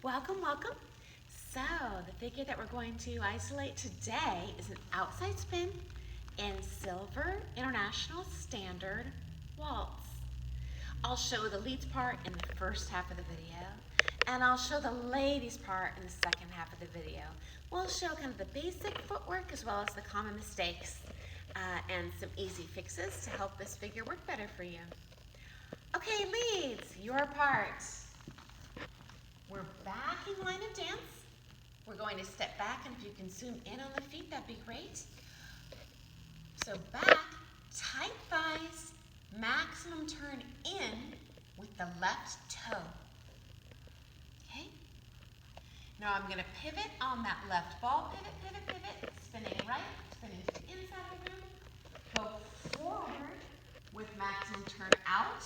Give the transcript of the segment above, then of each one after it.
Welcome, welcome. So the figure that we're going to isolate today is an outside spin in Silver International Standard Waltz. I'll show the leads part in the first half of the video, and I'll show the ladies part in the second half of the video. We'll show kind of the basic footwork as well as the common mistakes and some easy fixes to help this figure work better for you. Okay, leads, your part. We're back in line of dance. We're going to step back, and if you can zoom in on the feet, that'd be great. So back, tight thighs, maximum turn in with the left toe. Okay? Now I'm going to pivot on that left ball. Pivot, pivot, pivot. Spinning right, spinning to the inside of the room. Go forward with maximum turn out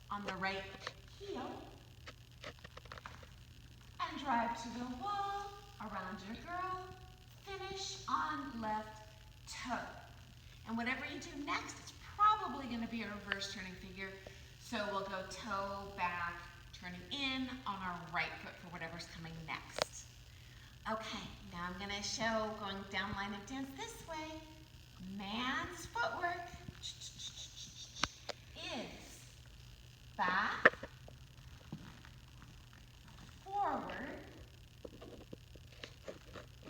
on the right heel. And drive to the wall, around your girl. Finish on left toe. And whatever you do next, it's probably going to be a reverse turning figure. So we'll go toe back, turning in on our right foot for whatever's coming next. Okay, now I'm going to show going down line of dance this way. Man's footwork is back, forward,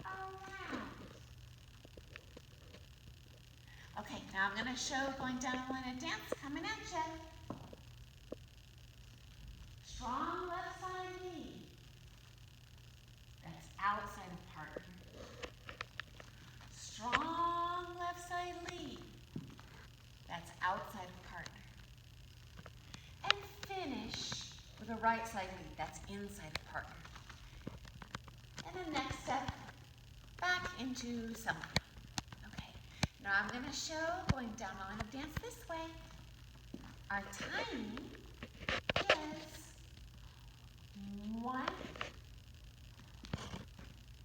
around. Okay, now I'm going to show going down a line of dance, coming at you. Strong left side lead. That's outside of partner. Strong left side lead. That's outside of partner. And finish with a right side lead. That's inside of partner. And then next step, back into samba. Now I'm going to show going down the line of dance this way. Our timing is 1,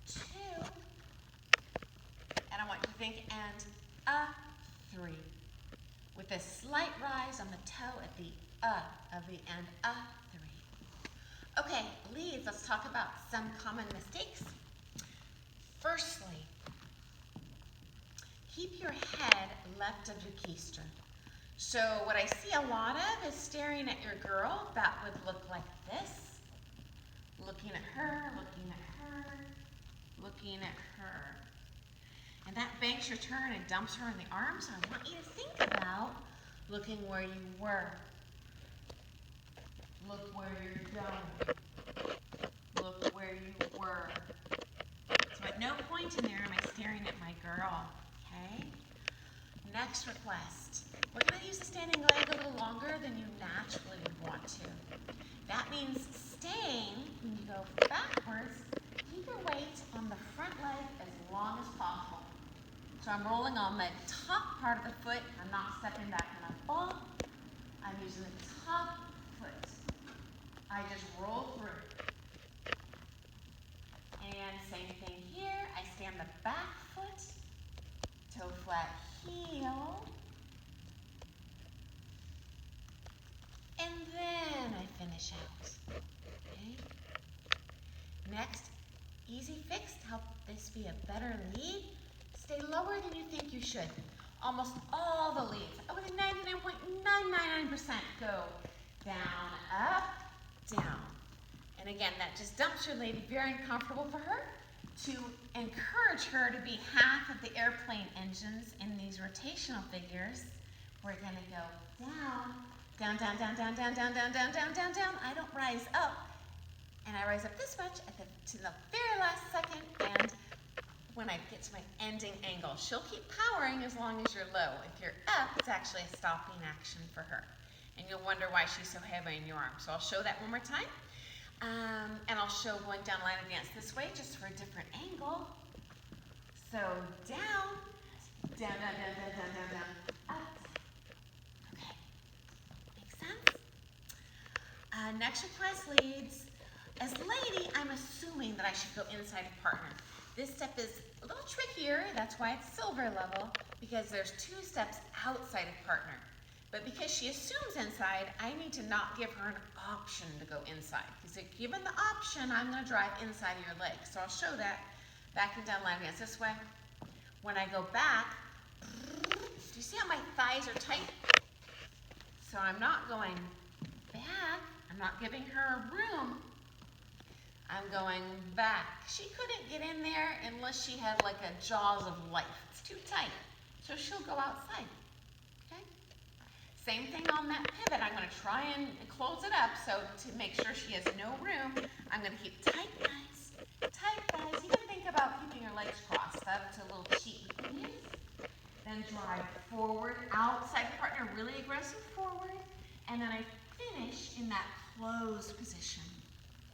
2, and I want you to think, and a 3. With a slight rise on the toe at the of the end, a 3. Okay, leads, let's talk about some common mistakes. Firstly, keep your head left of your keister. So what I see a lot of is staring at your girl. That would look like this. Looking at her, looking at her, looking at her. And that banks your turn and dumps her in the arms. I want you to think about looking where you were. Look where you're going. Look where you were. So at no point in there am I staring at my girl. Okay. Next request. We're going to use the standing leg a little longer than you naturally would want to. That means staying, when you go backwards, keep your weight on the front leg as long as possible. So I'm rolling on the top part of the foot. I'm not stepping back in a ball. I'm using the top foot. I just roll through. And same thing here. I stand the back foot. Toe flat heel. And then I finish out. Okay. Next, easy fix to help this be a better lead. Stay lower than you think you should. Almost all the leads, I would 99.999% go down, up, down. And again, that just dumps your lady, very uncomfortable for her. To encourage her to be half of the airplane engines in these rotational figures, we're going to go down, down, down, down, down, down, down, down, down, down, down. I don't rise up, and I rise up this much to the very last second, and when I get to my ending angle, she'll keep powering as long as you're low. If you're up, it's actually a stopping action for her, and you'll wonder why she's so heavy in your arm. So I'll show that one more time. And I'll show going down line of dance this way, just for a different angle. So down, down, down, down, down, down, down, down, up. Okay, makes sense? Next request leads. As lady, I'm assuming that I should go inside of partner. This step is a little trickier, that's why it's silver level, because there's 2 steps outside of partner. But because she assumes inside, I need to not give her an option to go inside. Because if given the option, I'm going to drive inside of your leg. So I'll show that back and down line dance this way. When I go back, do you see how my thighs are tight? So I'm not going back. I'm not giving her room. I'm going back. She couldn't get in there unless she had like a jaws of life. It's too tight. So she'll go outside. Okay? Same thing on that pivot. I'm going to try and close it up. So to make sure she has no room, I'm going to keep tight thighs. Tight thighs. You got to think about keeping your legs crossed. That's a little cheat. Then drive forward, outside partner, really aggressive forward. And then I finish in that closed position.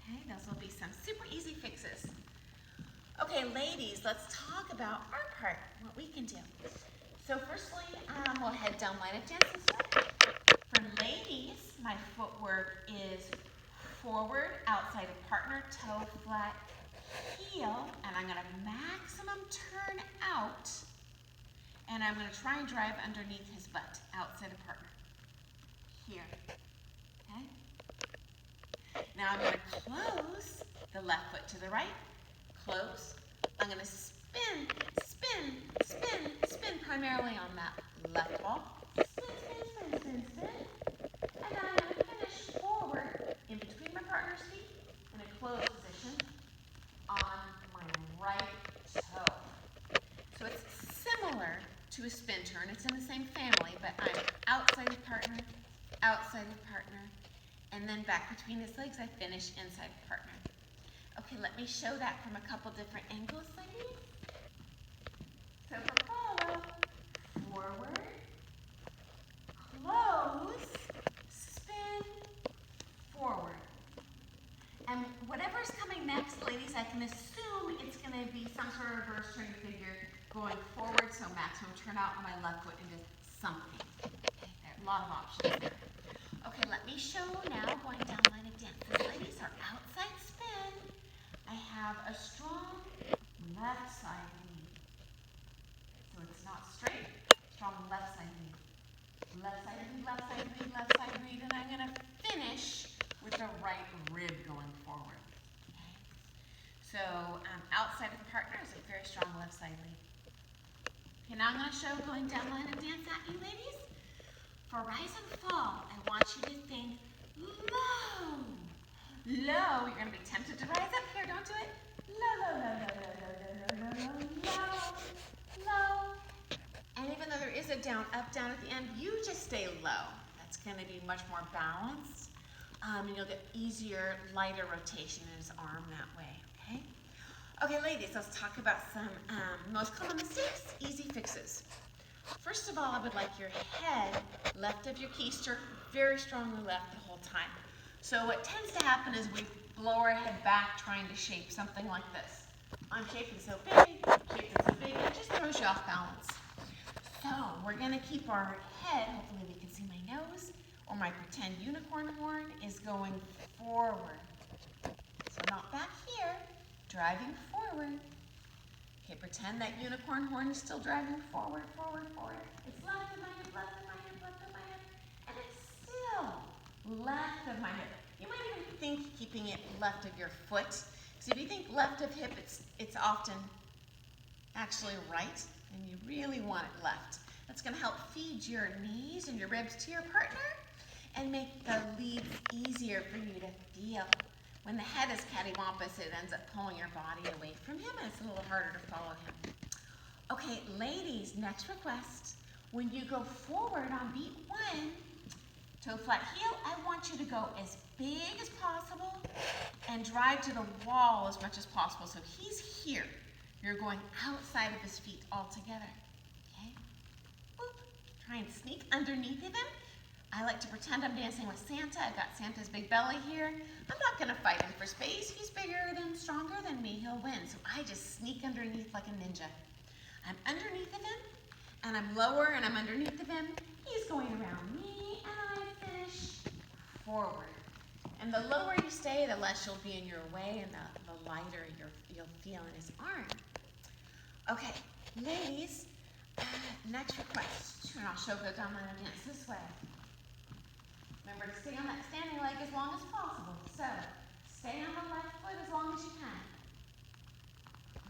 Okay, those will be some super easy fixes. Okay, ladies, let's talk about our part, what we can do. So firstly, we'll head down line of dance this way. For ladies, my footwork is forward, outside of partner, toe flat, heel, and I'm gonna maximum turn out, and I'm gonna try and drive underneath his butt, outside of partner. Here, okay? Now I'm going to close the left foot to the right, close. I'm going to spin, spin, spin, spin primarily on that left ball. Spin, spin, spin, spin, spin. And then I'm going to finish forward in between my partner's feet in a closed position on my right toe. So it's similar to a spin turn. It's in the same family, but I'm outside of partner, and then back between his legs, I finish inside of partner. Okay, let me show that from a couple different angles, ladies. So for follow, forward, close, spin, forward. And whatever's coming next, ladies, I can assume it's going to be some sort of reverse turning figure going forward, so maximum turn out on my left foot into something. Okay, there are a lot of options there. Okay, let me show now going down line of dance. This, ladies, are outside spin. I have a strong left side lead. So it's not straight, strong left side lead. Left side lead, left side lead, left side lead, and I'm going to finish with the right rib going forward. Okay? So outside of the partner is a very strong left side lead. Okay, now I'm going to show going down line of dance at you, ladies. For rise and fall, I want you to think low. Low. You're going to be tempted to rise up here. Don't do it. Low, low, low, low, low, low, low, low, low, low. And even though there is a down, up, down at the end, you just stay low. That's going to be much more balanced. And you'll get easier, lighter rotation in his arm that way. Okay? Okay, ladies, let's talk about some most common mistakes, easy fixes. First of all, I would like your head left of your keister, very strongly left the whole time. So what tends to happen is we blow our head back trying to shape something like this. I'm shaping so big, it just throws you off balance. So we're going to keep our head, hopefully we can see my nose, or my pretend unicorn horn is going forward. So not back here, driving forward. Okay, pretend that unicorn horn is still driving forward, forward, forward. It's left of my hip, left of my hip, left of my hip. And it's still left of my hip. You might even think keeping it left of your foot. Because if you think left of hip, it's often actually right. And you really want it left. That's going to help feed your knees and your ribs to your partner and make the leads easier for you to feel. When the head is cattywampus, it ends up pulling your body away from him, and it's a little harder to follow him. Okay, ladies, next request. When you go forward on beat 1, toe flat heel, I want you to go as big as possible and drive to the wall as much as possible. So he's here. You're going outside of his feet altogether. Okay? Boop. Try and sneak underneath of him. I like to pretend I'm dancing with Santa. I've got Santa's big belly here. I'm not going to fight him for space. He's bigger than, stronger than me. He'll win. So I just sneak underneath like a ninja. I'm underneath of him, and I'm lower, and I'm underneath of him. He's going around me, and I finish forward. And the lower you stay, the less you'll be in your way, and the lighter you'll feel in his arm. Okay, ladies, next request. And I'll show go down line of dance this way. Remember to stay on that standing leg as long as possible. So, stay on the left foot as long as you can.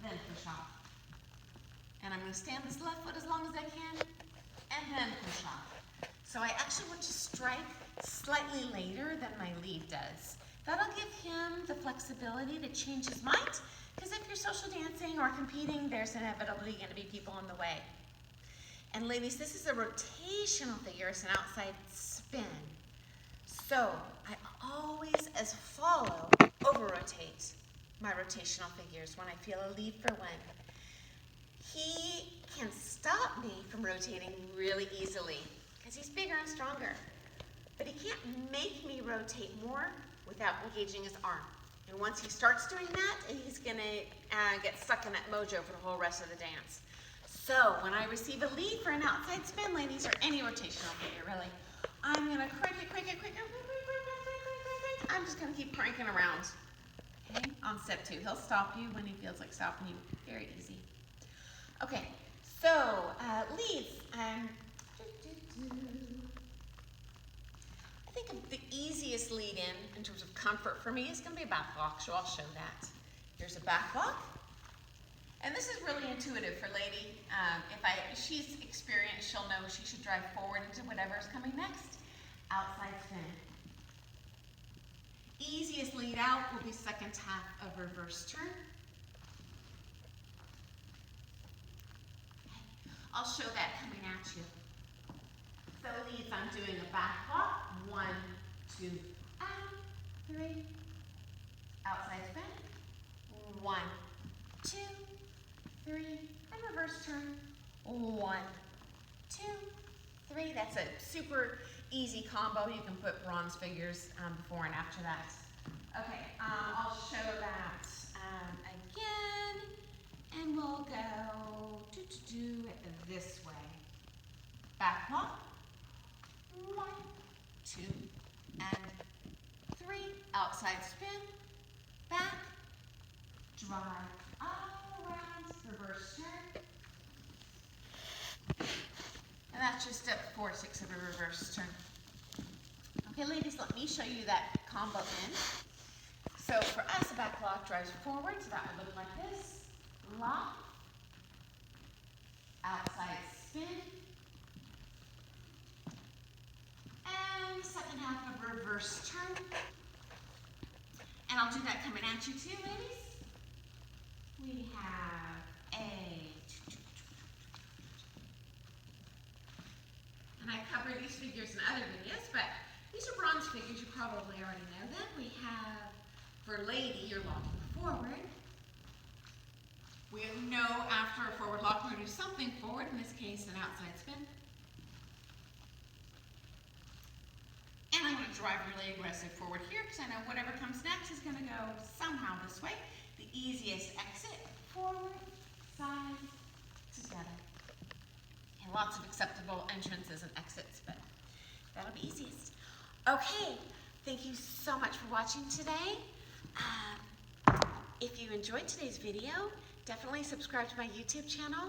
Then push off. And I'm going to stay on this left foot as long as I can, and then push off. So I actually want to strike slightly later than my lead does. That'll give him the flexibility to change his mind, because if you're social dancing or competing, there's inevitably going to be people in the way. And ladies, this is a rotational figure, it's an outside spin. So I always, as follow, over-rotate my rotational figures when I feel a lead for one. He can stop me from rotating really easily because he's bigger and stronger. But he can't make me rotate more without engaging his arm. And once he starts doing that, he's going to get stuck in that mojo for the whole rest of the dance. So when I receive a lead for an outside spin, ladies, or any rotational figure really, I'm going to crank it. I'm just going to keep cranking around. Okay, on step 2. He'll stop you when he feels like stopping you. Very easy. Okay, so leads. I think the easiest lead in terms of comfort for me is going to be a back walk, so I'll show that. Here's a back walk. And this is really intuitive for Lady. If she's experienced, she'll know she should drive forward into whatever's coming next. Outside spin. Easiest lead out will be second half of reverse turn. I'll show that coming at you. So leads, I'm doing a back walk. 1, 2, and 3. Outside spin. 1, 2, 3, and reverse turn. 1, 2, 3. That's a super easy combo. You can put bronze figures before and after that. Okay, I'll show that again, and we'll go do it this way. Back walk. 1, 2, and 3. Outside spin. Back. Drive all around. Reverse turn. And that's just step 4, 6 of a reverse turn. Okay, ladies, let me show you that combo in. So for us, a back lock drives forward, so that would look like this. Lock. Outside spin. And second half of reverse turn. And I'll do that coming at you too, ladies. We have a... And I cover these figures in other videos, but these are bronze figures. You probably already know them. We have, for Lady, you're locking forward. We know after a forward lock, we're going to do something forward, in this case, an outside spin. And I'm going to drive really aggressive forward here, because I know whatever comes next is going to go somehow this way. The easiest exit, forward, side, together. And lots of acceptable entrances and exits, but that'll be easiest. Okay, thank you so much for watching today. If you enjoyed today's video, definitely subscribe to my YouTube channel.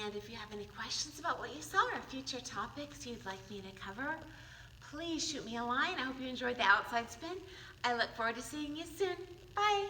And if you have any questions about what you saw or future topics you'd like me to cover, please shoot me a line. I hope you enjoyed the outside spin. I look forward to seeing you soon. Bye.